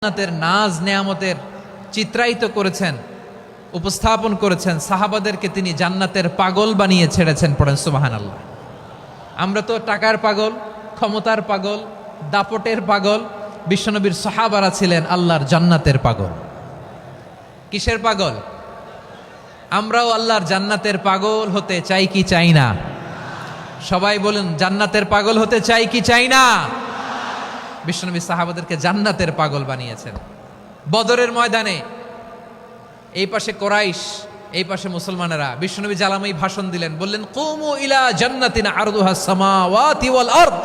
জান্নাতের নাজ নেয়ামতের চিত্রায়িত করেছেন, উপস্থাপন করেছেন। সাহাবাদেরকে তিনি জান্নাতের পাগল বানিয়ে ছেড়েছেন। পড়েন সুবহানাল্লাহ। আমরা তো টাকার পাগল, ক্ষমতার পাগল, দাপটের পাগল। বিশ্বনবীর সাহাবারা ছিলেন আল্লাহর জান্নাতের পাগল। কিসের পাগল? আমরাও আল্লাহর জান্নাতের পাগল হতে চাই কি চাই না? সবাই বলুন, জান্নাতের পাগল হতে চাই কি চাই না? বিশ্বনবী সাহাবাদেরকে জান্নাতের পাগল বানিয়েছেন। বদরের ময়দানে এই পাশে কোরাইশ, এই পাশে মুসলমানেরা। বিশ্বনবী জ্বালাময়ী ভাষণ দিলেন, বললেন, কুমু ইলা জান্নাতিন আরদুহাস সামাওয়াতি ওয়াল আরদ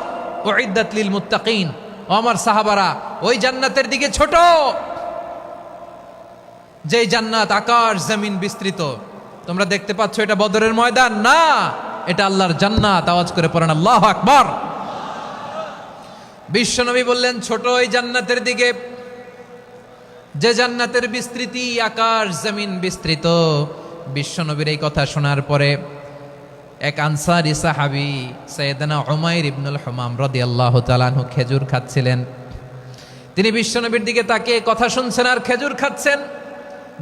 উইদ্দাত লিল মুত্তাকিন। ও আমার সাহাবারা, ওই জান্নাতের দিকে ছোট, যেই জান্নাত আকাশ জমিন বিস্তৃত। তোমরা দেখতে পাচ্ছ এটা বদরের ময়দান না, এটা আল্লাহর জান্নাত। আওয়াজ করে পড়েন আল্লাহু আকবার। বিশ্বনবী বললেন, ছোট ওই জান্নাতের দিকে, যে জান্নাতের বিস্তৃতি আকাশ জমিন বিস্তৃত। বিশ্বনবীর এই কথা শোনার পরে এক আনসারী সাহাবী সাইয়েদনা উমাইর ইবনুল হুমাম রাদিয়াল্লাহু তাআলা আনহু খেজুর খাচ্ছিলেন। তিনি বিশ্বনবীর দিকে তাকিয়ে কথা শুনছেন আর খেজুর খাচ্ছেন।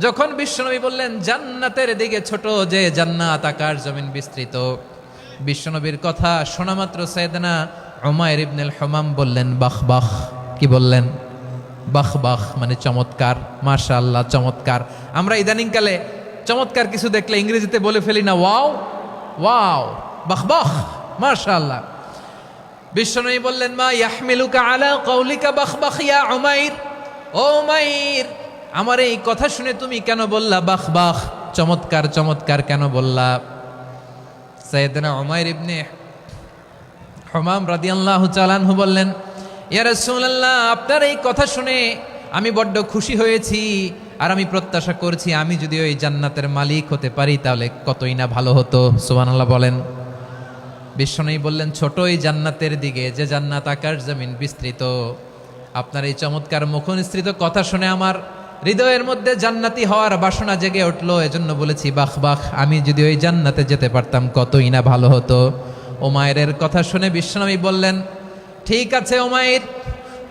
যখন বিশ্বনবী বললেন জান্নাতের দিকে ছোট, যে জান্নাত আকাশ জমিন বিস্তৃত, বিশ্বনবীর কথা শোনা মাত্র সাইয়েদনা উমাইর ইবনুল হুমাম বললেন বাহ বাহ। কি বললেন? বাহ বাহ, মানে চমৎকার, মাশাআল্লাহ, চমৎকার। আমরা ইদানিংকালে চমৎকার কিছু দেখলে ইংরেজিতে বলে ফেলি না, ওয়াও ওয়াও, বাহ বাহ, মাশাআল্লাহ। বিশ্বনবী বললেন, মা ইয়াহমিলুকা আলা কওলিকা বাহ বাহ ইয়া উমাইর। ও উমাইর, আমার এই কথা শুনে তুমি কেন বললা বাহ বাহ, চমৎকার চমৎকার কেন বললা? সাইয়েদনা উমাইর ইবনে হুমাম রাদিয়াল্লাহু তাআলা আনহু বললেন, ইয়া রাসূলুল্লাহ, আপনার এই কথা শুনে আমি বড্ড খুশি হয়েছি, আর আমি প্রত্যাশা করছি আমি যদি ওই জান্নাতের মালিক হতে পারি তাহলে কতই না ভালো হতো। সুবহানাল্লাহ বলেন। বিশ্বনবী বললেন, ছোট এই জান্নাতের দিকে, যে জান্নাত আকাশ জমিন বিস্তৃত। আপনার এই চমৎকার মুখনিসৃত কথা শুনে আমার হৃদয়ের মধ্যে জান্নাতি হওয়ার বাসনা জেগে উঠলো, এজন্য বলেছি বাহ বাহ, আমি যদি ওই জান্নাতে যেতে পারতাম কতই না ভালো হতো। উমাইরের কথা শুনে বিশ্বনবী বললেন, ঠিক আছে উমাইর,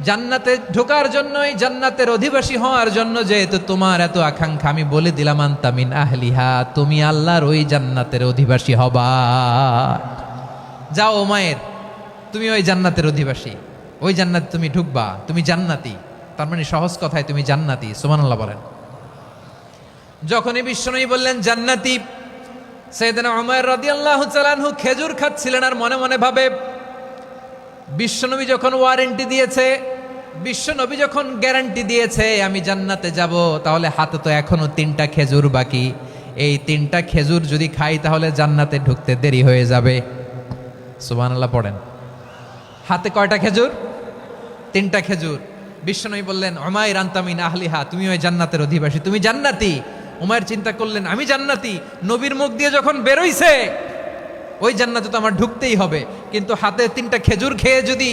জান্নাতে ঢোকার জন্য, এই জান্নাতের অধিবাসী হওয়ার জন্য যেহেতু তোমার এত আকাঙ্ক্ষা, আমি বলে দিলাম আনতা মিন আহলিহা, তুমি আল্লাহর ওই জান্নাতের অধিবাসী হবা। যাও উমাইর, তুমি ওই জান্নাতের অধিবাসী, ওই জান্নাতে তুমি ঢুকবা, তুমি জান্নাতি। তার মানে সহজ কথায় তুমি জান্নাতি। সুবহানাল্লাহ বলেন। যখনই বিশ্বনবী বললেন জান্নাতি, সাইয়েদনা উমাইর রাদিয়াল্লাহু তাআলা আনহু খেজুর খাচ্ছিলেন আর মনে মনে ভাবে, বিশ্বনবী যখন ওয়ারেন্টি দিয়েছে, বিশ্বনবী যখন গ্যারান্টি দিয়েছে আমি জান্নাতে যাব, তাহলে হাতে তো এখনো 3টা খেজুর বাকি। এই 3টা খেজুর যদি খাই তাহলে জান্নাতে ঢুকতে দেরি হয়ে যাবে। সুবহানাল্লাহ পড়েন। হাতে কয়টা খেজুর? 3টা খেজুর। বিশ্বনবী বললেন, উমাইর আনতা মিন আহলিহা, তুমি ওই জান্নাতের অধিবাসী, তুমি জান্নাতি। উমাইর চিন্তা করলেন, আমি জান্নাতি, নবীর মুখ দিয়ে যখন বেরোইছে ওই জান্নাতে তো আমার ঢুকতেই হবে, কিন্তু হাতে 3টা খেজুর খেয়ে যদি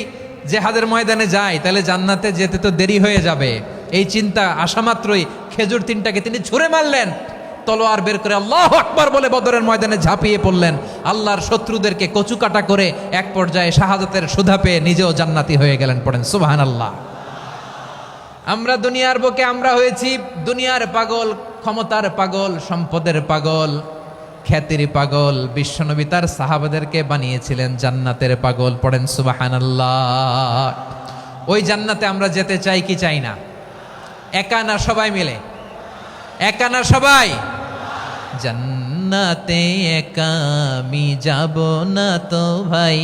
জেহাদের ময়দানে যায় তাহলে জান্নাতে যেতে তো দেরি হয়ে যাবে। এই চিন্তা আসা মাত্রই খেজুর 3টাকে তিনি ছুঁড়ে মারলেন, তলোয়ার বের করে আল্লাহু আকবার বলে বদরের ময়দানে ঝাঁপিয়ে পড়লেন। আল্লাহর শত্রুদেরকে কচুকাটা করে এক পর্যায়ে শাহাদাতের সুধা পেয়ে নিজেও জান্নাতি হয়ে গেলেন। পড়েন সুবহানাল্লাহ। আমরা দুনিয়ার বুকে আমরা হয়েছি দুনিয়ার পাগল, ক্ষমতার পাগল, সম্পদের পাগল, খ্যাতির পাগল। বিশ্বনবী তার সাহাবাদেরকে বানিয়েছিলেন জান্নাতের পাগল। পড়েন সুবহানাল্লাহ। ওই জান্নাতে আমরা যেতে চাই কি চাই না? একা না সবাই মিলে? একা না সবাই? জান্নাতে একা আমি যাব না তো ভাই,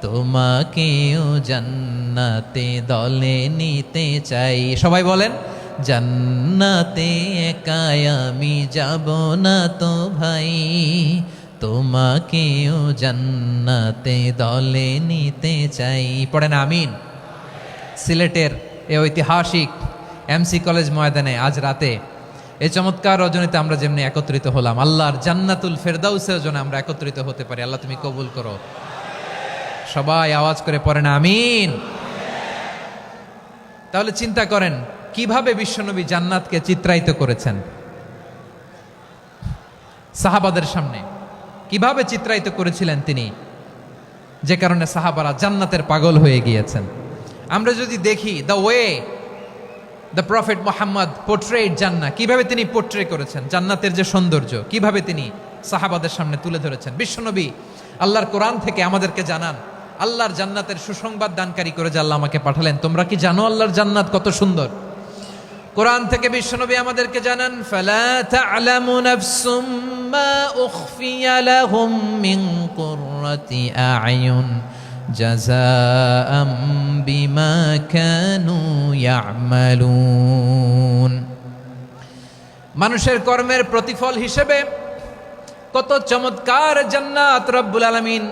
তোমাকেও জান্নাতে দলে নিতে চাই। সবাই বলেন, জান্নাতে একা আমি যাব না তো ভাই, তোমাকেও জান্নাতে দলে নিতে চাই। পড়েন আমিন। সিলেটের এই ঐতিহাসিক এমসি কলেজ ময়দানে আজ রাতে এই চমৎকার রজনীতে আমরা যেমনি একত্রিত হলাম, আল্লাহর জান্নাতুল ফেরদাউসের জন্য আমরা একত্রিত হতে পারি। আল্লাহ তুমি কবুল করো। সবাই আওয়াজ করে পড়েন আমিন। তাহলে চিন্তা করেন কিভাবে বিশ্বনবী জান্নাতকে চিত্রায়িত করেছেন সাহাবাদের সামনে, কিভাবে চিত্রায়িত করেছিলেন তিনি, যে কারণে সাহাবারা জান্নাতের পাগল হয়ে গিয়েছেন। আমরা যদি দেখি the way the prophet Mohammad portrait জান্নাত, কিভাবে তিনি পোর্ট্রে করেছেন জান্নাতের যে সৌন্দর্য, কিভাবে তিনি সাহাবাদের সামনে তুলে ধরেছেন। বিশ্বনবী আল্লাহর কোরআন থেকে আমাদেরকে জানান, আল্লাহর জান্নাতের সুসংবাদ দানকারী করে যে আল্লাহ আমাকে পাঠালেন। তোমরা কি জানো আল্লাহর জান্নাত কত সুন্দর? কোরআন থেকে বিশ্বনবী আমাদেরকে জানান, ফালা তা'লামু নাফসুম মা উখফিয়া লাহুম মিন কুররাতি আ'য়ুন জাযাআম বিমা কানু ইয়া'মালুন। মানুষের কর্মের প্রতিফল হিসেবে কত চমৎকার জান্নাত রব্বুল আলামিন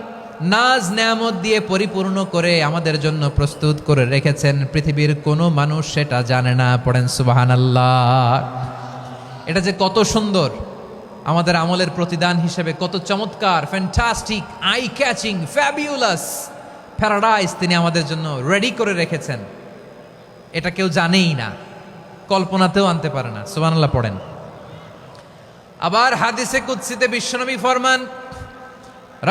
নাজ নেয়ামত দিয়ে পরিপূর্ণ করে আমাদের জন্য প্রস্তুত করে রেখেছেন। পৃথিবীর কোনো মানুষ সেটা জানে না। পড়েন সুবহানাল্লাহ। এটা যে কত সুন্দর, আমাদের আমলের প্রতিদান হিসেবে কত চমৎকার, fantastic, eye catching, fabulous paradise তিনি আমাদের জন্য রেডি করে রেখেছেন। এটা কেউ জানেই না, কল্পনাতেও আনতে পারে না। সুবহানাল্লাহ পড়েন। আবার হাদিসে কুদসিতে বিশ্বনবী ফরমান,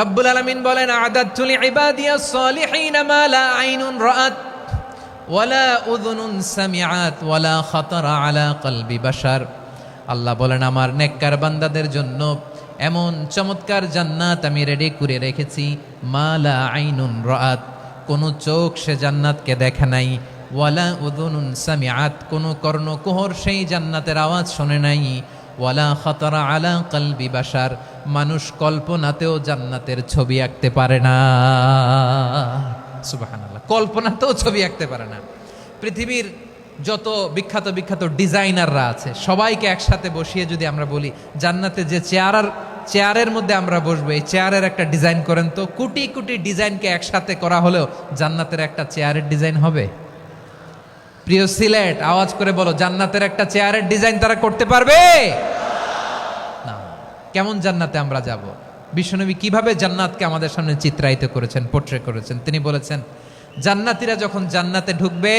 রব্বুল আলামিন বলেন, আ'দাদতু লিইবাদিয়াস সালিহিন মা লা আইনুন রাআত ওয়ালা উযুনুন সামিআত ওয়ালা খাতারা আলা কলবি বাশার। আল্লাহ বলেন, আমার নেককার বান্দাদের জন্য এমন চমৎকার জান্নাত আমি রেডি করে রেখেছি, মা লা আইনুন রাআত, কোন চোখ সে জান্নাতকে দেখে নাই, ওয়ালা উযুনুন সামিআত, কোন কর্ণকুহর সেই জান্নাতের আওয়াজ শোনে নাই, ওয়ালা খাতারা আলা কলবি বাশার, মানুষ কল্পনাতেও জান্নাতের ছবি আঁকতে পারে না। সুবহানাল্লাহ, কল্পনাতেও ছবি আঁকতে পারে না। পৃথিবীর যত বিখ্যাত বিখ্যাত ডিজাইনাররা আছে সবাইকে একসাথে বসিয়ে যদি আমরা বলি জান্নাতে যে চেয়ারের মধ্যে আমরা বসবো, এই চেয়ারের একটা ডিজাইন করেন তো, কোটি কোটি ডিজাইনকে একসাথে করা হলেও জান্নাতের একটা চেয়ারের ডিজাইন হবে? প্রিয় সিলেট, আওয়াজ করে বলো, জান্নাতের একটা চেয়ারের ডিজাইন তারা করতে পারবে না। কেমন জান্নাতে আমরা যাব? বিশ্বনবী কিভাবে জান্নাতকে আমাদের সামনে চিত্রায়িত করেছেন, পোর্ট্রে করেছেন। তিনি বলেছেন, জান্নাতীরা যখন জান্নাতে ঢুকবে,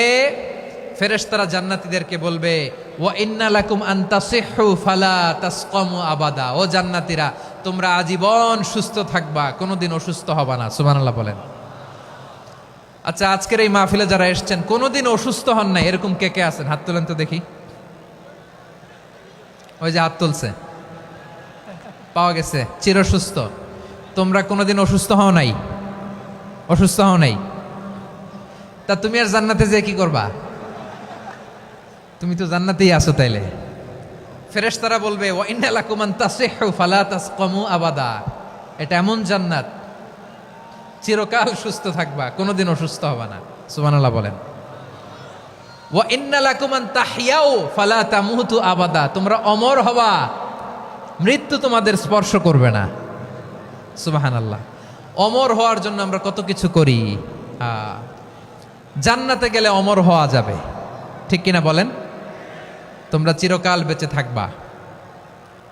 ফেরেশতারা জান্নাতীদেরকে বলবে, ওয়া ইন্না লাকুম আন তাসিহু ফালা তাসকামু আবাদা। ও জান্নাতীরা, তোমরা আজীবন সুস্থ থাকবা, কোনোদিন অসুস্থ হবা না। সুবহানাল্লাহ বলেন। আচ্ছা, আজকের এই মাহফিলে যারা এসেছেন কোনোদিন অসুস্থ হন নাই, এরকম কে কে আছেন? হাত তোলেন তো দেখি। ওই যে হাত তুলছে, পাওয়া গেছে, চিরসুস্থ। তোমরা কোনোদিন অসুস্থ হও নাই? অসুস্থ হও নাই? তা তুমি আর জান্নাতে যে কি করবা? তুমি তো জান্নাতেই আছো তাইলে। ফেরেশতারা বলবে, ওয়া ইন্না লাকুম আন তাসিহু ফালা তাসকামু আবাদা। এটা এমন জান্নাত, চিরকাল সুস্থ থাকবা, কোনোদিন অসুস্থ হবা না। সুবহানাল্লাহ বলেন। ওয়া ইন্না লাকুম আন তাহইয়াউ ফালা তামুতু আবাদা। তোমরা অমর হবা, মৃত্যু তোমাদের স্পর্শ করবে না। সুবহানাল্লাহ। অমর হওয়ার জন্য আমরা কত কিছু করি। জান্নাতে গেলে অমর হওয়া যাবে, ঠিক কিনা বলেন? তোমরা চিরকাল বেঁচে থাকবা,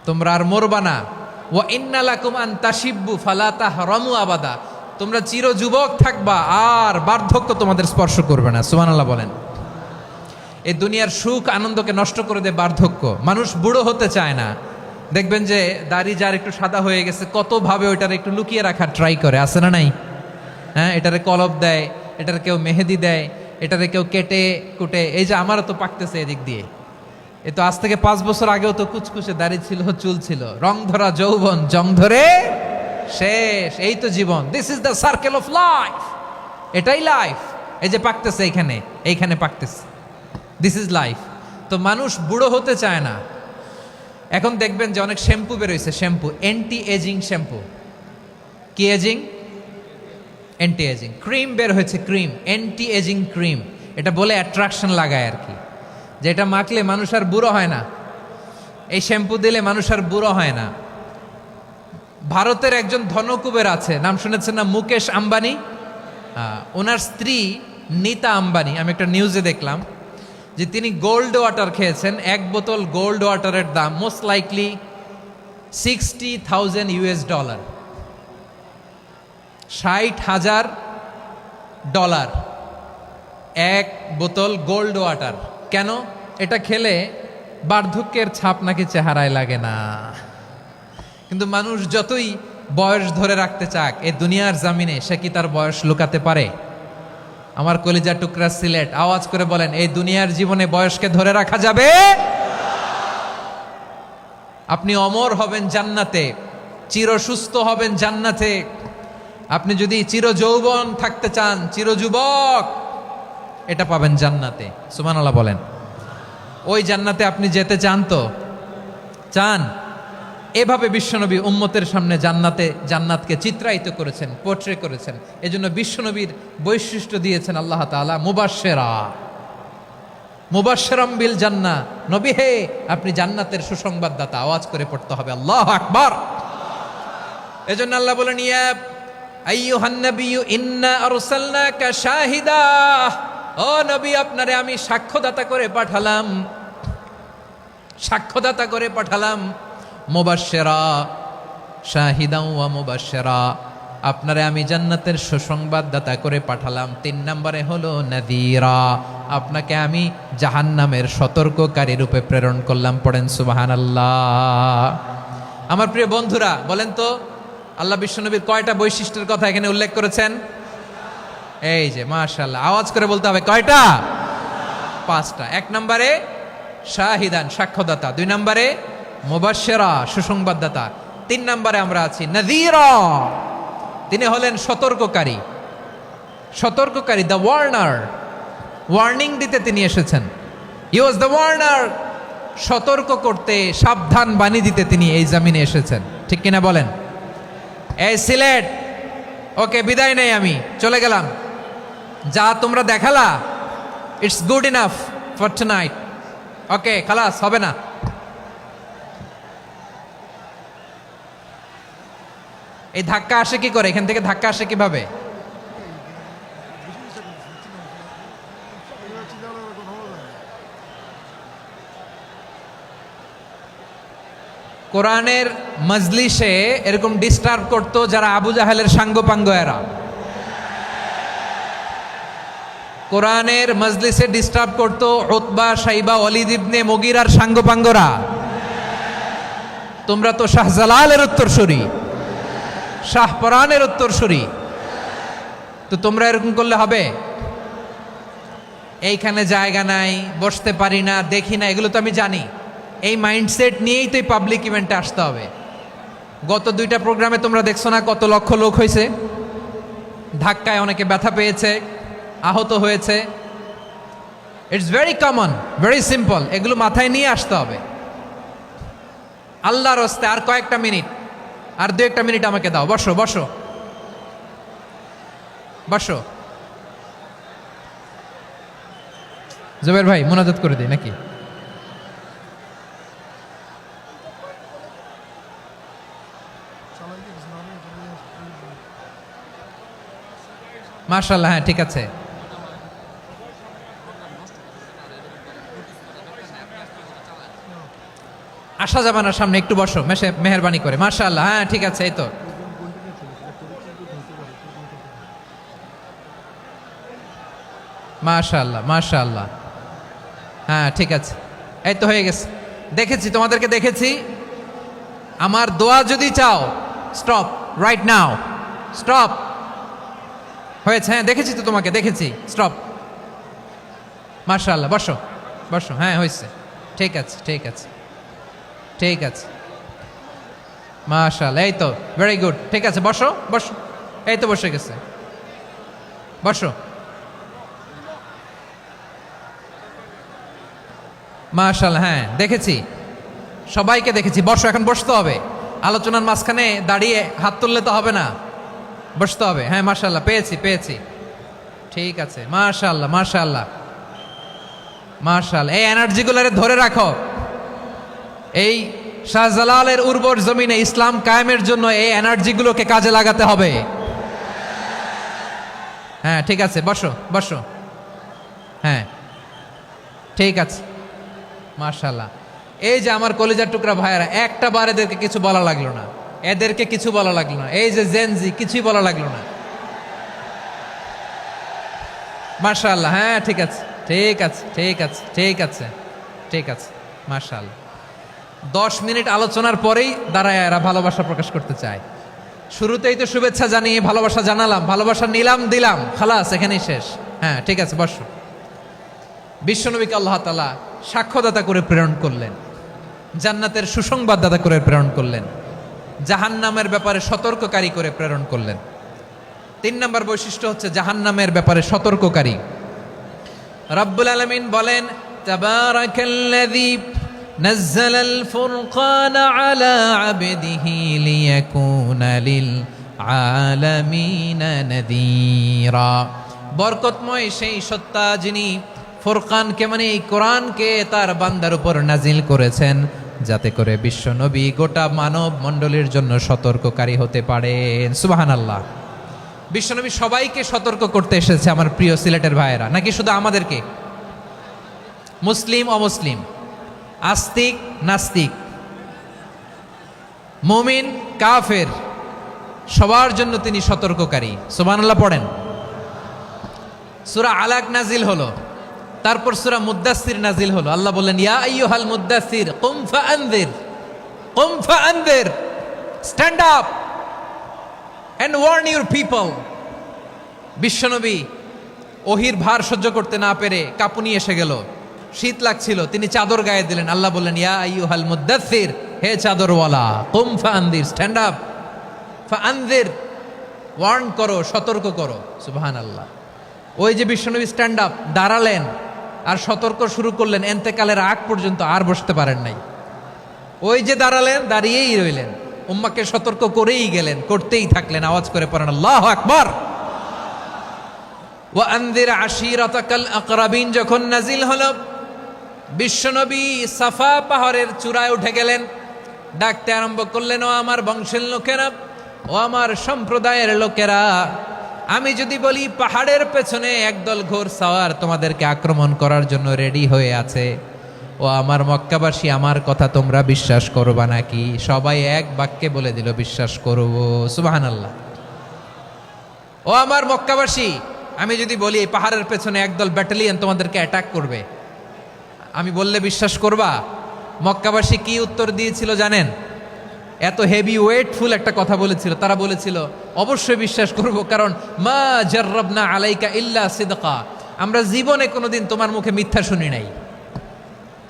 তোমরা আর মরবা না। ওয়া ইন্না লাকুম আন তাশিব্বু ফালা তাহরামু আবাদা। তোমরা চির যুবক থাকবা, আর বার্ধক্য তোমাদের স্পর্শ করবে না। সুবহানাল্লাহ বলেন। এই দুনিয়ার সুখ আনন্দকে নষ্ট করে দেয় বার্ধক্য। মানুষ বুড়ো হতে চায় না। দেখবেন যে দাড়ি যার একটু সাদা হয়ে গেছে, কত ভাবে ওইটার একটু লুকিয়ে রাখার ট্রাই করে, আছে না নাই? হ্যাঁ, এটারে কলব দেয়, এটারে কেউ মেহেদি দেয়, এটারে কেউ কেটে কুটে। এই যে আমারও তো পাকতেছে এদিক দিয়ে, এ তো আজ থেকে 5 বছর আগেও তো কুচকুচে দাড়ি ছিল, চুল ছিল, রং ধরা যৌবন জং ধরে শেষ। এই তো জীবন। This is the circle of life. এটাই লাইফ। এই যে পাকতেছে এইখানে, এইখানে পাকতেছে, দিস ইজ লাইফ। তো মানুষ বুড়ো হতে চায় না। এখন দেখবেন যে অনেক শ্যাম্পু বেরোইছে, শ্যাম্পু, অ্যান্টি এজিং শ্যাম্পু। কি এজিং? Anti aging. ক্রিম বের হয়েছে, ক্রিম, অ্যান্টি এজিং ক্রিম। এটা বলে অ্যাট্রাকশন লাগায় আর কি, যে এটা মাখলে মানুষ আর বুড়ো হয় না, এই শ্যাম্পু দিলে মানুষ আর বুড়ো হয় না। ভারতের একজন ধনকুবের আছে, নাম শুনেছেন না? মুকেশ আম্বানি। ওনার স্ত্রী নীতা আম্বানি, আমি একটা নিউজে দেখলাম যে তিনি গোল্ড ওয়াটার খেয়েছেন। 1 বোতল গোল্ড ওয়াটারের দাম মোস্ট লাইকলি $60,000, $60,000 1 বোতল গোল্ড ওয়াটার। কেন? এটা খেলে বার্ধক্যের ছাপ নাকি চেহারায় লাগে না। কিন্তু মানুষ যতই বয়স ধরে রাখতে চাক, এই দুনিয়ার জামিনে সে কি তার বয়স লুকাতে পারে? আমার কলিজার টুকরা সিলেট, আওয়াজ করে বলেন, এই দুনিয়ার জীবনে বয়সকে ধরে রাখা যাবে? আপনি অমর হবেন জান্নাতে, চির সুস্থ হবেন জান্নাতে। আপনি যদি চির যৌবন থাকতে চান, চির যুবক, এটা পাবেন জান্নাতে। সুবহানাল্লাহ বলেন। ওই জান্নাতে আপনি যেতে চান তো? চান? এভাবে বিশ্বনবী উম্মতের সামনে জান্নাতকে চিত্রায়িত করেছেন, পোর্ট্রে করেছেন। এজন্য বিশ্বনবীর বৈশিষ্ট্য দিয়েছেন আল্লাহ তাআলা মুবাশশিরাম বিল জান্নাহ। নবী হে, আপনি জান্নাতের সুসংবাদদাতা। আওয়াজ করে পড়তে হবে আল্লাহু আকবার। এজন্য আল্লাহ বলেন, ইয়া আইয়ুহান নাবিয়্যু ইন্না আরসালনাকা শাহিদা। ও নবী, আপনারে আমি সাক্ষ্যদাতা করে পাঠালাম। মুবাশশিরা, শাহিদাও ওয়া মুবাশশিরা, আপনারে আমি জান্নাতের সুসংবাদদাতা করে পাঠালাম। 3 নম্বরে হলো নাযীরা, আপনাকে আমি জাহান্নামের সতর্ককারী রূপে প্রেরণ করলাম। পড়েন সুবহানাল্লাহ। আমার প্রিয় বন্ধুরা, বলেন তো আল্লাহ বিশ্বনবীর কয়টা বৈশিষ্ট্যের কথা এখানে উল্লেখ করেছেন? এই যে মাশাআল্লাহ, আওয়াজ করে বলতে হবে, কয়টা? 5টা। 1 নম্বরে শাহিদান, সাক্ষ্যদাতা। 2 নম্বরে মুবাশশিরা, সুসংবাদদাতা। 3 নম্বরে আমরা আছি নাযীরা, তিনি হলেন সতর্ককারী, দ্য ওয়ার্নার। ওয়ার্নিং দিতে তিনি এসেছেন। হি ওয়াজ দ্য ওয়ার্নার, সতর্ক করতে, সাবধান বাণী দিতে তিনি এই জমিনে এসেছেন। ঠিক কিনা বলেন? এই সিলেট, ওকে, বিদায় নেই, আমি চলে গেলাম। যা তোমরা দেখালা, it's good enough for tonight. Okay, খালাস, হবে না। এই ধাক্কা আসে কি করে? এখান থেকে ধাক্কা আসে কিভাবে? কোরআনের মজলিসে এরকম ডিস্টার্ব করতো যারা আবু জাহেলের সাঙ্গপাঙ্গ এরা। কোরআনের মজলিসে ডিস্টার্ব করতো উতবা, শাইবা, ওয়ালিদ ইবনে মুগীরার সাঙ্গপাঙ্গরা। তোমরা তো শাহজালালের উত্তরসূরি, শাহপরানের উত্তরসূরি, তো তোমরা এরকম করলে হবে? এইখানে জায়গা নাই, বসতে পারি না, দেখি না, এগুলো তো আমি জানি। এই মাইন্ডসেট নিয়েই তো এই পাবলিক ইভেন্টে আসতে হবে। গত 2টা প্রোগ্রামে তোমরা দেখছো না কত লক্ষ লোক হয়েছে? ধাক্কায় অনেকে ব্যথা পেয়েছে, আহত হয়েছে। It's very common, very simple. এগুলো মাথায় নিয়ে আসতে হবে। আল্লাহর হস্তে আর কয়েকটা মিনিট, আর 2-1টা মিনিট আমাকে দাও। বসো বসো বসো। জুবাইর ভাই, মুনাজাত করে দিই নাকি? মাশাআল্লাহ, হ্যাঁ ঠিক আছে। আসা যাবে না সামনে, একটু বসো মেহেরবানি করে। মাশাআল্লাহ, হ্যাঁ ঠিক আছে। এই তো মাশাআল্লাহ, মাশাআল্লাহ, হ্যাঁ ঠিক আছে। এই তো হয়ে গেছে। দেখেছি, তোমাদেরকে দেখেছি। আমার দোয়া যদি চাও, স্টপ রাইট নাও, স্টপ। হয়েছে? হ্যাঁ দেখেছি তো, তোমাকে দেখেছি। স্টপ। মাশাআল্লাহ, বসো বসো। হ্যাঁ হয়েছে, ঠিক আছে ঠিক আছে ঠিক আছে। মাশাআল্লাহ, এই তো ভেরি গুড। ঠিক আছে, বসো বসো। এই তো বসে গেছে, বসো। মাশাআল্লাহ, হ্যাঁ দেখেছি, সবাইকে দেখেছি। বসো, এখন বসতে হবে। আলোচনার মাঝখানে দাঁড়িয়ে হাত তুললে তো হবে না, বসতে হবে। হ্যাঁ মাশাআল্লাহ, পেয়েছি। ঠিক আছে, মাশাআল্লাহ মাশাআল্লাহ মাশাআল্লাহ। এই এনার্জিগুলোরে ধরে রাখো। এই শাহজালালের উর্বর জমিনে ইসলাম কায়েমের জন্য এই এনার্জিগুলোকে কাজে লাগাতে হবে। হ্যাঁ ঠিক আছে, বসো বসো। হ্যাঁ ঠিক আছে, মাশাআল্লাহ। এই যে আমার কলিজার টুকরা ভাইয়েরা, একটা বার এদেরকে কিছু বলা লাগলো না, এদেরকে কিছু বলা লাগলো না। এই যে জেনজি, কিছুই বলা লাগলো না। মাশাআল্লাহ, হ্যাঁ ঠিক আছে ঠিক আছে ঠিক আছে ঠিক আছে ঠিক আছে। মাশাআল্লাহ। 10 মিনিট আলোচনার পরেই দাঁড়ায় এরা ভালোবাসা প্রকাশ করতে চায়। শুরুতেই তো শুভেচ্ছা জানিয়ে ভালোবাসা জানালাম, ভালোবাসা নিলাম, দিলাম, খালাস, এখানেই শেষ। হ্যাঁ ঠিক আছে বসো। বিশ্বনবীকে আল্লাহ তাআলা সাক্ষ্যদাতা করে প্রেরণ করলেন, জান্নাতের সুসংবাদদাতা করে প্রেরণ করলেন, জাহান্নামের ব্যাপারে সতর্ককারী করে প্রেরণ করলেন। 3 নম্বর বৈশিষ্ট্য হচ্ছে জাহান্নামের ব্যাপারে সতর্ককারী। রব্বুল আলামিন বলেন, তাবারাকাল্লাযী নাযালাল ফুরকানা আলা আবদিহি লিয়াকুনা লিল আলামিনা নাযীরা। বরকতময় সেই সত্তা যিনি ফুরকানকে মানে এই কোরআনকে তার বান্দার উপর নাজিল করেছেন, যাতে করে বিশ্ব নবী গোটা মানব মণ্ডলীর জন্য সতর্ককারী হতে পারেন। সুবহানাল্লাহ। বিশ্বনবী সবাইকে সতর্ক করতে এসেছে আমার প্রিয় সিলেটের ভাইয়েরা, নাকি শুধু আমাদেরকে? মুসলিম অমুসলিম, আস্তিক নাস্তিক, মুমিন কাফের, সবার জন্য তিনি সতর্ককারী। সুবহানাল্লাহ পড়েন। সূরা আলাক নাজিল হলো, তারপর সূরা মুদ্দাসসির নাজিল হলো। আল্লাহ বললেন, ইয়া আইয়ুহাল মুদ্দাসসির কুম ফাআনযির, কুম ফাআনযির, stand up and warn your people. বিশ্বনবী ওহির ভার সহ্য করতে না পেরে কাঁপুনি এসে গেল, শীত লাগছিল, তিনি চাদর গায়ে দিলেন। আল্লাহ বললেন, ইয়া আইয়ুহাল মুদ্দাসসির, হে চাদরওয়ালা, কুম ফাআনযির, স্ট্যান্ড আপ, ফাআনযির, ওয়ার্ন করো, সতর্ক করো। সুবহানাল্লাহ। ওই যে বিশ্বনবী স্ট্যান্ড আপ, দাঁড়ালেন আর সতর্ক শুরু করলেন, এন্তেকালের আগ পর্যন্ত আর বসতে পারেন নাই। ওই যে দাঁড়ালেন, দাঁড়িয়েই রইলেন, উম্মাকে সতর্ক করেই গেলেন, করতেই থাকলেন। আওয়াজ করে পড়েন আল্লাহু আকবার। ওয়া আনযির আশীরাতাকাল আকরাবিন যখন নাজিল হলো, বিশ্বনবী সাফা পাহাড়ের চূড়ায় উঠে গেলেন, ডাকতে আরম্ভ করলেন, ও আমার বংশের লোকেরা, ও আমার সম্প্রদায়ের লোকেরা, আমি যদি বলি পাহাড়ের পেছনে একদল ঘোড়সাওয়ার তোমাদেরকে আক্রমণ করার জন্য রেডি হয়ে আছে, ও আমার মক্কাবাসী, আমার কথা তোমরা বিশ্বাস করবা নাকি? সবাই এক বাক্যে বলে দিল, বিশ্বাস করব। সুবহানাল্লাহ। ও আমার মক্কাবাসী, আমি যদি বলি এই পাহাড়ের পেছনে একদল ব্যাটালিয়ন তোমাদেরকে অ্যাটাক করবে, আমি বললে বিশ্বাস করবা? মক্কাবাসী কি উত্তর দিয়েছিল জানেন? এত হেভি ওয়েটফুল একটা কথা বলেছিল। তারা বলেছিল, অবশ্যই বিশ্বাস করব, কারণ মা জাররাবনা আলাইকা ইল্লা সিদকা, আমরা জীবনে কোনোদিন তোমার মুখে মিথ্যা শুনি নাই।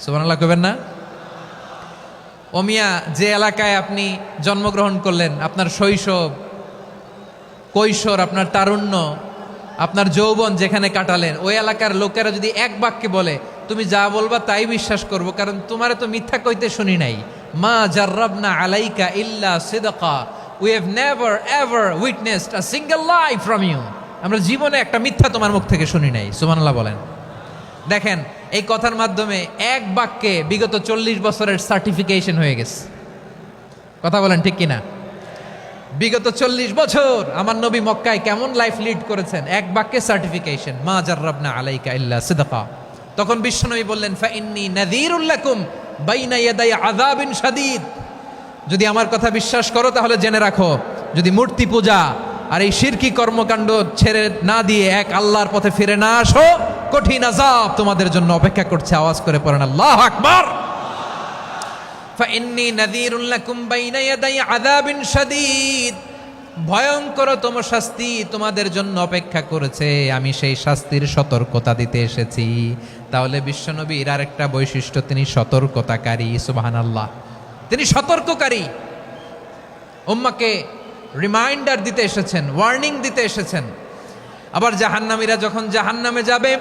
সুবহানাল্লাহ কইবেন না? ও মিয়া, যে এলাকায় আপনি জন্মগ্রহণ করলেন, আপনার শৈশব, কৈশোর, আপনার তারুণ্য, আপনার যৌবন যেখানে কাটালেন, ওই এলাকার লোকেরা যদি এক বাক্যে বলে তুমি যা বলবা তাই বিশ্বাস করব, কারণ তোমারে তো মিথ্যা কইতে শুনি নাই। মা জাররাবনা আলাইকা ইল্লা সিদকা, we have never ever witnessed a single lie from you, আমরা জীবনে একটা মিথ্যা তোমার মুখ থেকে শুনি নাই। সুবহানাল্লাহ বলেন। দেখেন, এই কথার মাধ্যমে এক বাক্যে বিগত 40 বছরের সার্টিফিকেশন হয়ে গেছে। কথা বলেন ঠিক কিনা? বিগত 40 বছর আমার নবী মক্কায় কেমন লাইফ লিড করেছেন, এক বাক্যে সার্টিফিকেশন, মা জাররাবনা আলাইকা ইল্লা সিদকা। তখন বিশ্বনবী বললেন, ফাইন্নী নাযীরুল লাকুম বাইনা ইয়াদাই আযাবিন শাদীদ, যদি আমার কথা বিশ্বাস করো তাহলে জেনে রাখো, যদি মূর্তি পূজা আর এই শিরকি কর্মকাণ্ড ছেড়ে না দিয়ে এক আল্লাহর পথে ফিরে না আসো, কঠিন আযাব তোমাদের জন্য অপেক্ষা করছে। আওয়াজ করে পড়েন আল্লাহু আকবার। ফাইন্নী নাযীরুল লাকুম বাইনা ইয়াদাই আযাবিন শাদীদ, ভয়ঙ্করতম শাস্তি তোমাদের জন্য অপেক্ষা করেছে, আমি সেই শাস্তির সতর্কতা দিতে এসেছি। তাহলে বিশ্বনবীর আরেকটা বৈশিষ্ট্য, তিনি সতর্কতাকারী। সুবহানাল্লাহ। তিনি সতর্ককারী, উম্মাকে রিমাইন্ডার দিতে এসেছেন, ওয়ার্নিং দিতে এসেছেন। আবার জাহান্নামীরা যখন জাহান্নামে যাবে,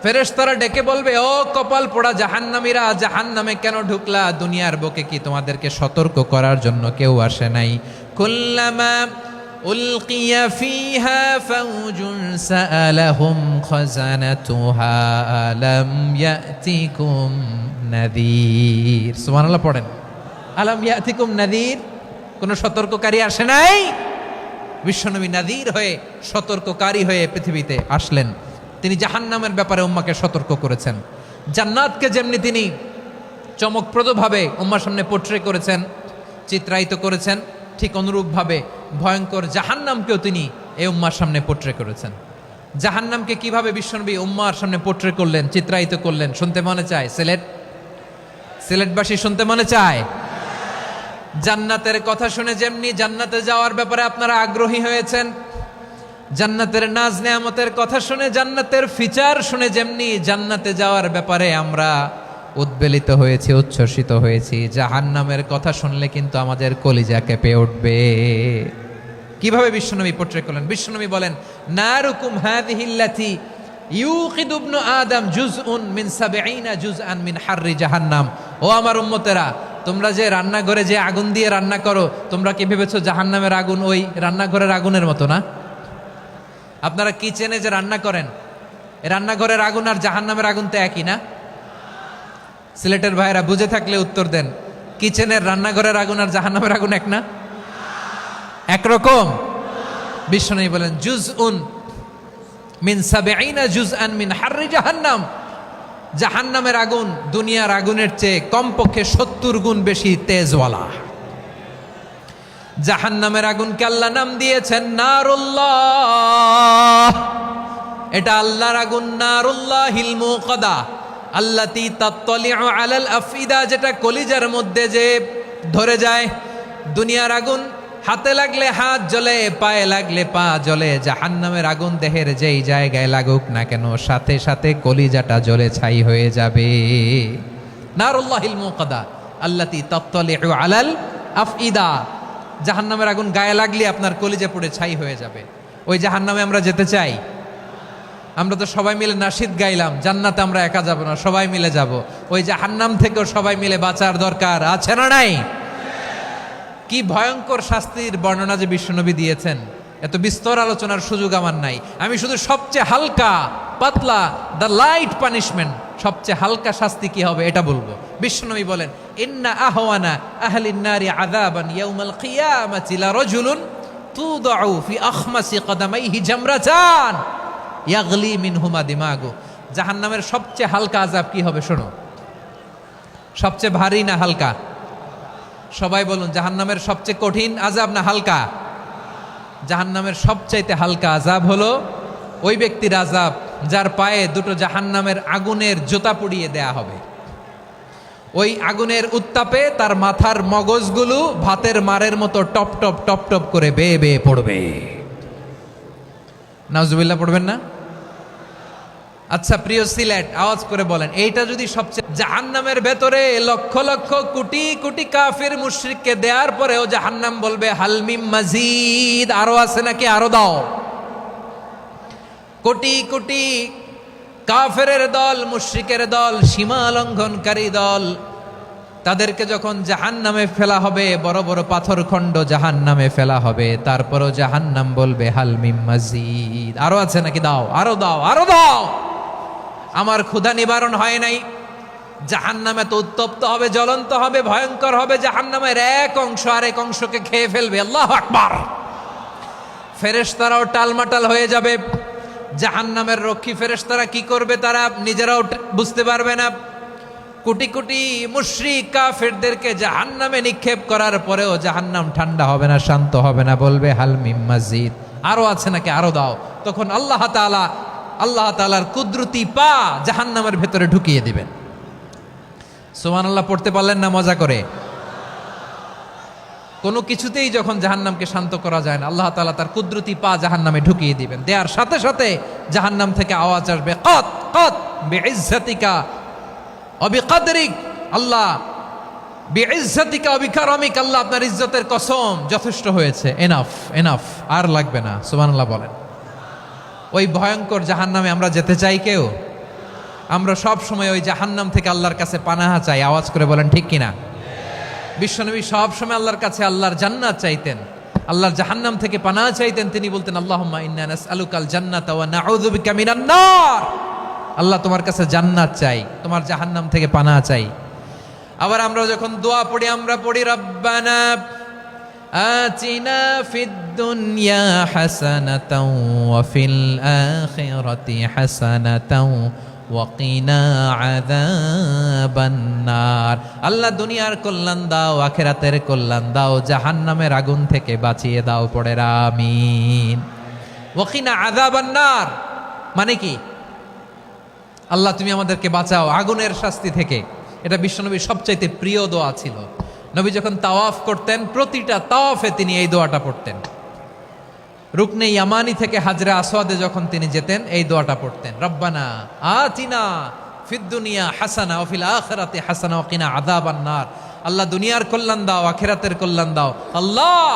ফেরেশতারা ডেকে বলবে, ও কপাল পোড়া জাহান্নামীরা, জাহান্নামে কেন ঢুকলা? দুনিয়ার বুকে কি তোমাদেরকে সতর্ক করার জন্য কেউ আসে নাই? কুল্লামা উলকিয়া ফিহা ফাউজুন সাআলাহুম খাযানাতুহা আলাম ইয়াতিকুম নাযীর। সুবহানাল্লাহ পড়েন। আলাম ইয়াতিকুম নাযীর, কোন সতর্ককারী আসে নাই? বিশ্বনবী নাযীর হয়ে, সতর্ককারী হয়ে পৃথিবীতে আসলেন। তিনি জাহান্নামের ব্যাপারে উম্মাকে সতর্ক করেছেন। জান্নাতকে যেমনি তিনি চমকপ্রদভাবে উম্মার সামনে পোট্রে করেছেন, চিত্রায়িত করেছেন, ঠিক অনুরূপভাবে ভয়ঙ্কর জাহান্নামকেও তিনি এই উম্মার সামনে পোট্রে করেছেন। জাহান্নামকে কিভাবে বিশ্বনবী উম্মার সামনে পোট্রে করলেন, চিত্রায়িত করলেন, শুনতে মনে চায়? সিলেটবাসী শুনতে মনে চায়? জান্নাতের কথা শুনে যেমনি জান্নাতে যাওয়ার ব্যাপারে আপনারা আগ্রহী হয়েছেন, জান্নাতের নাজ নেয়ামতের কথা শুনে, জান্নাতের ফিচার শুনে যেমনি জান্নাতে যাওয়ার ব্যাপারে আমরা উদ্বেলিত হয়েছি, উচ্ছ্বসিত হয়েছি, জাহান্নামের কথা শুনলে কিন্তু আমাদের কলিজা কেঁপে উঠবে। কিভাবে বিশ্বনবী পোট্রে করলেন? বিশ্বনবী বলেন, নারুকুম হাযিহিল্লাতী ইউকিদু ইবনু আদম জুজউন মিন ৭০ জুজআন মিন হাররি জাহান্নাম। ও আমার উম্মতেরা, তোমরা যে রান্নাঘরে যে আগুন দিয়ে রান্না করো, তোমরা কি ভেবেছো জাহান্নামের আগুন ওই রান্নাঘরের আগুনের মতো না? আপনারা কিচেনে যে রান্না করেন, রান্নাঘরের আগুন আর জাহান্নামের আগুন তো একই না? সিলেটের ভাইয়েরা বুঝে থাকলে উত্তর দেন, কিচেনের রান্নাঘরের আগুন আর জাহান্নামের আগুন এক না? একরকম? বিশ্বনবী বলেন, জুজউন মিন ৭০ জুজআন মিন হাররি জাহান্নাম। জাহান্নামের আগুন দুনিয়ার আগুনের চেয়ে কমপক্ষে ৭০ গুণ বেশি তেজওয়ালা। জাহান্নামের আগুনকে আল্লাহ নাম দিয়েছেন নারুল্লাহ। এটা আল্লাহর আগুন, নারুল্লাহিল মুকাদা আল্লাতী তাত্তালিউ আলাল আফইদা, যেটা কলিজার মধ্যে যে ধরে যায়। দুনিয়ার আগুন হাতে লাগলে হাত জ্বলে, পায়ে লাগলে পা জ্বলে। জাহান্নামের আগুন দেহের যেই জায়গায় লাগুক না কেন, সাথে সাথে কলিজাটা জ্বলে ছাই হয়ে যাবে। নারুল্লাহিল মুকাদা আল্লাতী তাত্তালিউ আলাল আফইদা। জাহান্নামের আগুন গায়ে লাগলে আপনার কলিজা পুড়ে ছাই হয়ে যাবে। ওই জাহান্নামে আমরা যেতে চাই? আমরা তো সবাই মিলে নাশিদ গাইলাম, জান্নাতে আমরা একা যাব না, সবাই মিলে যাব। ওই জাহান্নাম থেকেও সবাই মিলে বাঁচার দরকার আছে না নাই? কি ভয়ঙ্কর শাস্তির বর্ণনা যে বিশ্বনবী দিয়েছেন, এত বিস্তর আলোচনার সুযোগ আমার নাই। আমি শুধু সবচেয়ে হালকা পাতলা, দ্য লাইট পানিশমেন্ট, সবচেয়ে হালকা শাস্তি কি হবে এটা বলবো। বিশ্বনবী বলেন, ইন্না আহওয়ানা আহলিন নারি আযাবান ইয়াউমাল কিয়ামাতি লারাজুলুন তুদাউ ফি আখমাসি কদামাইহি জামরাতান ইয়াগলি মিনহুমা দিমাগু। জাহান্নামের সবচেয়ে হালকা আযাব কি হবে শোনো। সবচেয়ে ভারী না হালকা? সবাই বলুন, জাহান্নামের সবচেয়ে কঠিন আযাব না হালকা? জাহান্নামের সবচাইতে হালকা আযাব হলো ওই ব্যক্তির আযাব যার পায়ে দুটো জাহান্নামের আগুনের জুতা পুড়িয়ে দেয়া হবে। ওই আগুনের উত্তাপে তার মাথার মগজগুলো ভাতের মারের মতো টপ টপ টপ টপ করে বেয়ে বেয়ে পড়বে। নাউজুবিল্লাহ পড়বেন না? আচ্ছা প্রিয় সিলেট, আওয়াজ করে বলেন, এইটা যদি সবচেয়ে, জাহান্নামের ভেতরে লক্ষ লক্ষ কোটি কোটি কাফির মুশরিককে দেওয়ার পরেও জাহান্নাম বলবে হালমিম মাজিদ, আরো আছে নাকি, আরো দাও। কোটি কোটি কাফেরের দল, মুশরিকের দল, সীমা লঙ্ঘনকারী দল, তাদেরকে যখন জাহান্নামে ফেলা হবে, বড় বড় পাথর খণ্ড জাহান্নামে ফেলা হবে, তারপরও জাহান্নাম বলবে হালমিম মাজিদ, আরো আছে নাকি, দাও, আরো দাও, আরো দাও। আমার ক্ষুধা নিবারণ হয় নাই। জাহান্নামে তো উত্তপ্ত হবে, জ্বলন্ত হবে, ভয়ঙ্কর হবে। জাহান্নামের এক অংশ আরেক অংশকে খেয়ে ফেলবে। আল্লাহু আকবার। ফেরেশতারাও টালমাটাল হয়ে যাবে। জাহান্নামের রক্ষী ফেরেশতারা কি করবে তারা নিজেরাও বুঝতে পারবে না। কোটি কোটি মুশরিক কাফেরদেরকে জাহান্নামে নিক্ষেপ করার পরেও জাহান্নাম ঠান্ডা হবে না, শান্ত হবে না, বলবে হালমিম মাজিদ, আরো আছে নাকি, আরো দাও। তখন আল্লাহ তাআলার কুদরতি পা জাহান্নামের ভেতরে ঢুকিয়ে দিবেন। সুবহানাল্লাহ পড়তে পারলেন না মজা করে? কোনো কিছুতেই যখন জাহান্নামকে শান্ত করা যায় না, আল্লাহ তাআলা তার কুদরতি পা জাহান্নামে ঢুকিয়ে দিবেন। দেয়ার সাথে সাথে জাহান্নাম থেকে আওয়াজ আসবে, কত কত বিইজ্জাতিকা ওয়া বিকদরিক, আল্লাহ বিইজ্জাতিকা ওয়া বিকারামিক, আল্লাহ আপনার ইজ্জতের কসম, যথেষ্ট হয়েছে, এনাফ এনাফ, আর লাগবে না। সুবহানাল্লাহ বলেন। ওই ভয়ঙ্কর জাহান্নামে আমরা যেতে চাই কেউ? আমরা সব সময় ওই জাহান্নাম থেকে আল্লাহর কাছে পানাহা চাই। আওয়াজ করে বলেন ঠিক কিনা? বিশ্বনবী সব সময় আল্লাহর কাছে আল্লাহর জান্নাত চাইতেন, আল্লাহর জাহান্নাম থেকে পানাহা চাইতেন। তিনি বলতেন, আল্লাহুম্মা ইন্না নাসআলুকাল জান্নাতা ওয়া নাউযু বিকা মিনান নার। আল্লাহ তোমার কাছে জান্নাত চাই, তোমার জাহান্নাম থেকে পানাহা চাই। আবার আমরা যখন দোয়া পড়ি, আমরা পড়ি রব্বানা আতিনা ফিদ দুনিয়া হাসানাতাও ওয়া ফিল আখিরাতি হাসানাতাও ওয়া কিনা আযাবান নার। আল্লাহ দুনিয়ার কল্যাণ দাও, আখিরাতের কল্যাণ দাও, জাহান্নামের আগুন থেকে বাঁচিয়ে দাও, পড়ে আমিন। ওয়া কিনা আযাবান নার মানে কি? আল্লাহ তুমি আমাদেরকে বাঁচাও আগুনের শাস্তি থেকে। এটা বিশ্বনবীর সবচাইতে প্রিয় দোয়া ছিল। নবী যখন তাওয়াফ করতেন, প্রতিটা তাওয়াফে তিনি এই দোয়াটা পড়তেন। রুকনে ইয়ামানি থেকে হাজরে আসওয়াদে যখন তিনি যেতেন এই দোয়াটা পড়তেন, রব্বানা আতিনা ফিদ দুনিয়া হাসানা ওয়া ফিল আখিরাতি হাসানা ওয়া কিনা আযাবান নার। আল্লাহ দুনিয়ার কল্যাণ দাও, আখিরাতের কল্যাণ দাও। আল্লাহ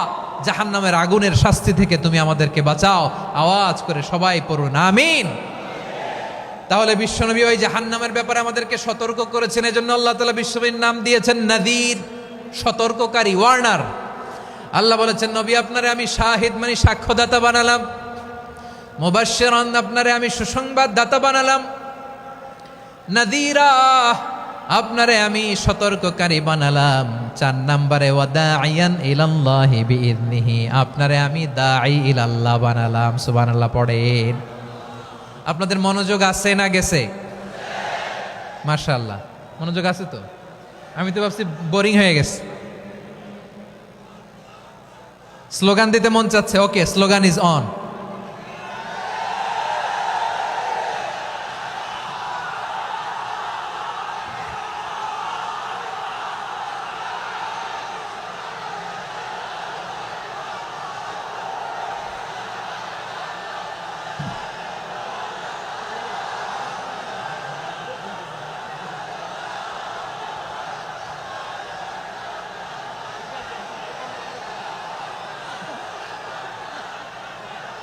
জাহান্নামের আগুনের শাস্তি থেকে তুমি আমাদেরকে বাঁচাও। আওয়াজ করে সবাই পড়ুন আমিন। তাহলে বিশ্বনবী ওই জাহান্নামের ব্যাপারে আমাদেরকে সতর্ক করেছেন, এজন্য আল্লাহ তাআলা বিশ্বনবীর নাম দিয়েছেন নাযীর, সতর্ককারী, ওয়ার্নার। আল্লাহ বলেছেন নবী আপনারে আমি শাহিদ মানে সাক্ষ্যদাতা বানালাম, মুবাশশিরান আপনারে আমি সুসংবাদদাতা বানালাম, নাযীরা আপনারে আমি সতর্ককারী বানালাম। 4 নম্বরে ওয়াদাইয়ান ইলাল্লাহি বিইذনিহি, আপনারে আমি দাঈ ইলাল্লাহ বানালাম। সুবহানাল্লাহ পড়েন। আপনাদের মনোযোগ আছে না গেছে? মাশাআল্লাহ মনোযোগ আছে তো। আমি তো ভাবছি বোরিং হয়ে গেছে। স্লোগান দিতে মন চাচ্ছে। ওকে, স্লোগান ইজ অন।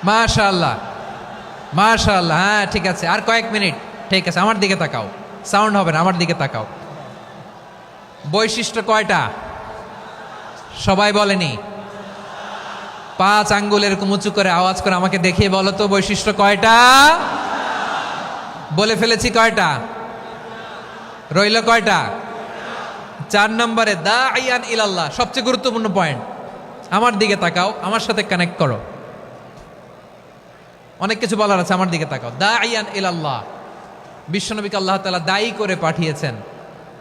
মাশাআল্লাহ মাশাআল্লাহ। হ্যাঁ ঠিক আছে, আর কয়েক মিনিট। ঠিক আছে, আমার দিকে তাকাও, সাউন্ড হবে না, আমার দিকে তাকাও। বৈশিষ্ট্য কয়টা সবাই বলেনি? 5 আঙ্গুল এরকম উঁচু করে আওয়াজ করে আমাকে দেখিয়ে বলো তো বৈশিষ্ট্য কয়টা? বলে ফেলেছি কয়টা? রইল কয়টা? 4 নম্বরে দাঈয়ান ইলাল্লাহ, সবচেয়ে গুরুত্বপূর্ণ পয়েন্ট। আমার দিকে তাকাও, আমার সাথে কানেক্ট করো। অনেক কিছু বলার আছে, আমার দিকে তাকাও। দাঈয়ান ইলাল্লাহ, বিশ্বনবীকে আল্লাহ তাআলা দায়ী করে পাঠিয়েছেন।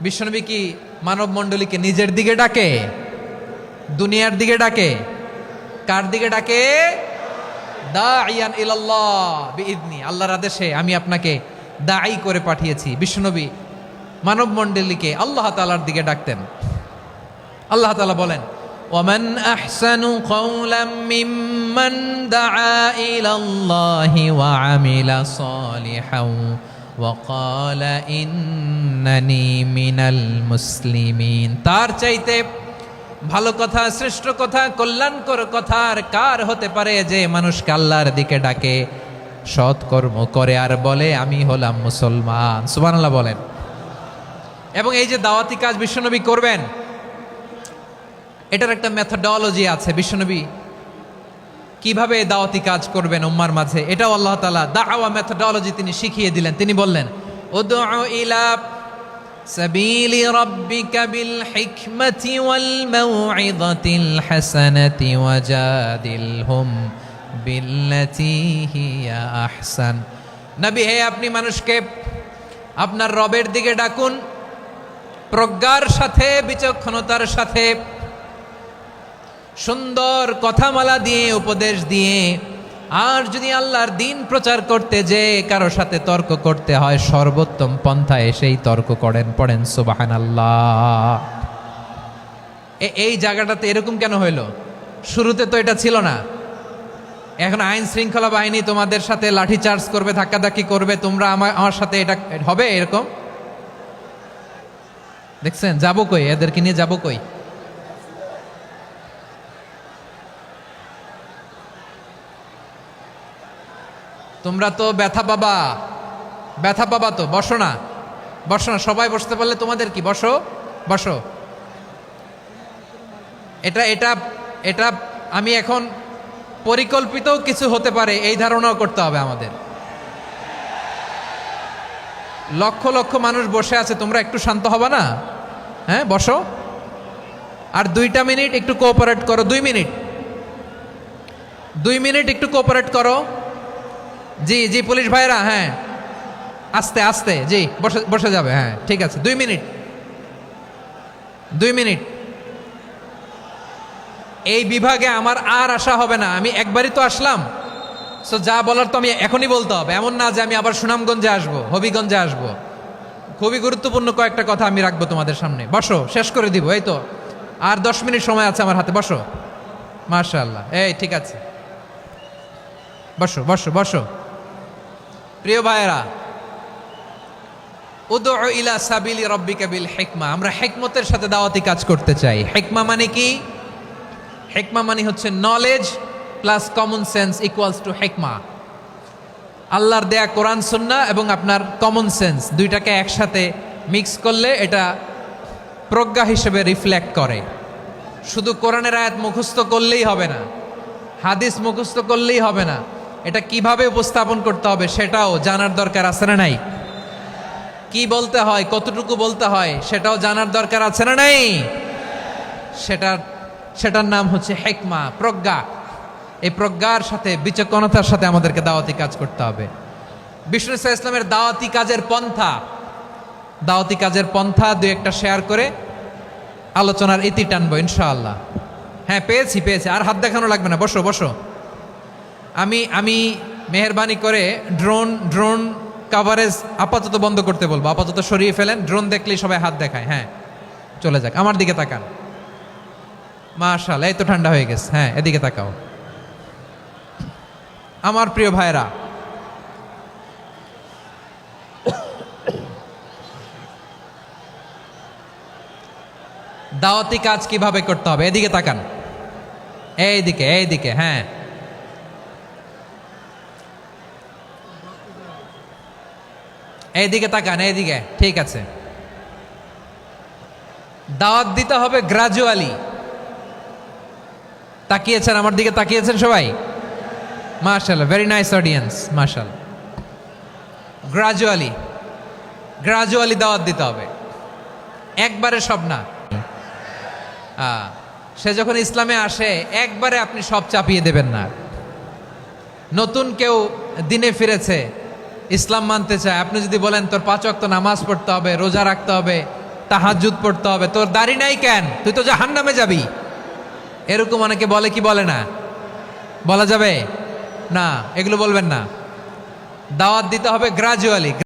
বিশ্বনবী কি মানব মণ্ডলীকে নিজের দিকে ডাকে? দুনিয়ার দিকে ডাকে? কার দিকে ডাকে? দাঈয়ান ইলাল্লাহ বিইذনি, আল্লাহর আদেশে আমি আপনাকে দায়ী করে পাঠিয়েছি। বিশ্বনবী মানব মণ্ডলীকে আল্লাহ তাআলার দিকে ডাকতেন। আল্লাহ তাআলা বলেন, ومن أحسن قولا ممن دعا إلى الله وعمل صالحا وقال إنني من المسلمين। তার চাইতে ভালো কথা, শ্রেষ্ঠ কথা, কল্যাণকর কথা আর কার হতে পারে যে মানুষকে আল্লাহর দিকে ডাকে, সৎকর্ম করে আর বলে আমি হলাম মুসলমান। সুবহানাল্লাহ বলেন। এবং এই যে দাওয়াতি কাজ বিশ্বনবী করবেন, এটার একটা মেথডোলজি আছে। বিশ্বনবী কিভাবে দাওয়াতি কাজ করবেন উম্মার মাঝে, এটাও আল্লাহ তাআলা দাওয়া মেথডোলজি তিনি শিখিয়ে দিলেন। তিনি বললেন, উদউ ইলা সাবিলি রাব্বিকা বিল হিকমাতি ওয়াল মাউইযাতিল হাসানাতি ওয়াজাদিলহুম বিল্লাতী হিয়া আহসান। নবী হে, আপনি মানুষকে আপনার রবের দিকে ডাকুন প্রজ্ঞার সাথে, বিচক্ষণতার সাথে, সুন্দর কথামালা দিয়ে, উপদেশ দিয়ে। আর যদি আল্লাহর দিন প্রচার করতে যে কারো সাথে তর্ক করতে হয়, সর্বোত্তম পন্থায় সেই তর্ক করেন। পড়েন সুবহানাল্লাহ। এই জায়গাটাতে এরকম কেন হইল? শুরুতে তো এটা ছিল না। এখন আইন শৃঙ্খলা বাহিনী তোমাদের সাথে লাঠি চার্জ করবে, ধাক্কাধাক্কি করবে, তোমরা আমার সাথে এটা হবে এরকম? দেখছেন যাবো কই? এদেরকে নিয়ে যাবো কই? তোমরা তো ব্যথা পাবা, ব্যথা পাবা তো। বসো না, বসো না, সবাই বসতে পারলে তোমাদের কি? বসো বসো। এটা এটা এটা আমি এখন পরিকল্পিত কিছু হতে পারে এই ধারণাও করতে হবে আমাদের। লক্ষ লক্ষ মানুষ বসে আছে, তোমরা একটু শান্ত হবে না? হ্যাঁ বসো। আর 2টা মিনিট একটু কোঅপারেট করো। 2 মিনিট, 2 মিনিট একটু কোঅপারেট করো। জি জি পুলিশ ভাইরা, হ্যাঁ আস্তে আস্তে, জি বসে বসে যাবে। হ্যাঁ ঠিক আছে, 2 মিনিট, 2 মিনিট। এই বিভাগে আমার আর আসা হবে না, আমি একবারই তো আসলাম। সো যা বলার তো আমি এখনই বলতে হবে, এমন না যে আমি আবার সুনামগঞ্জে আসবো, হবিগঞ্জে আসবো। খুবই গুরুত্বপূর্ণ কয়েকটা কথা আমি রাখবো তোমাদের সামনে। বসো, শেষ করে দিব। এই তো আর 10 মিনিট সময় আছে আমার হাতে। বসো। মাশাআল্লাহ, এই ঠিক আছে। বসো বসো বসো। প্রিয় ভাইয়েরা, উদউ ইলা সাবিলি রাব্বিকা বিল হিকমা, আমরা হিকমতের সাথে দাওয়াতি কাজ করতে চাই। হিকমা মানে কি? হিকমা মানে হচ্ছে knowledge plus common sense equals to হিকমা। আল্লাহর দেয়া কোরআন সুন্নাহ এবং আপনার কমন সেন্স দুইটাকে একসাথে মিক্স করলে এটা প্রজ্ঞা হিসেবে রিফ্লেক্ট করে। শুধু কোরআনের আয়াত মুখস্থ করলেই হবে না, হাদিস মুখস্থ করলেই হবে না, এটা কিভাবে উপস্থাপন করতে হবে সেটাও জানার দরকার আছে না নাই? কি বলতে হয়, কতটুকু বলতে হয় সেটাও জানার দরকার আছে না নাই? সেটার নাম হচ্ছে হিকমা, প্রজ্ঞা। এই প্রজ্ঞার সাথে বিচক্ষণতার সাথে আমাদেরকে দাওয়াতি কাজ করতে হবে। বিষ্ণু ইসলামের দাওয়াতি কাজের পন্থা দুই একটা শেয়ার করে আলোচনার ইতি টানবো ইনশাআল্লাহ। হ্যাঁ, পেয়েছি। আর হাত দেখানো লাগবে না, বসো বসো। আমি মেহেরবানি করে ড্রোন কাভারেজ আপাতত বন্ধ করতে বলবো, আপাতত সরিয়ে ফেলেন। ড্রোন দেখলেই সবাই হাত দেখায়। হ্যাঁ, চলে যাক। আমার দিকে তাকান। মাশাআল্লাহ, এই তো ঠান্ডা হয়ে গেছে। হ্যাঁ, এদিকে তাকাও। আমার প্রিয় ভাইরা, দাওয়াতি কাজ কিভাবে করতে হবে এদিকে তাকান। এইদিকে। হ্যাঁ, এইদিকে তাকান, এইদিকে। ঠিক আছে। দাওয়াত দিতে হবে গ্রাজুয়ালি। তাকিয়েছেন আমার দিকে, তাকিয়েছেন সবাই? মাশাআল্লাহ, ভেরি নাইস অডিয়েন্স, মাশাআল্লাহ। গ্রাজুয়ালি দাওয়াত দিতে হবে, একবারে সব না। সে যখন ইসলামে আসে একবারে আপনি সব চাপিয়ে দেবেন না। নতুন কেউ দিনে ফিরেছে, ইসলাম মানতে চায়, আপনি যদি বলেন তোর 5 ওয়াক্ত নামাজ পড়তে হবে, রোজা রাখতে হবে, তাহাজ্জুদ পড়তে হবে, তোর দাড়ি নাই কেন, তুই তো জাহান্নামে যাবি, এরকম অনেকে বলে কি বলে না? বলা যাবে না, এগুলো বলবেন না। দাওয়াত দিতে হবে গ্রাজুয়ালি।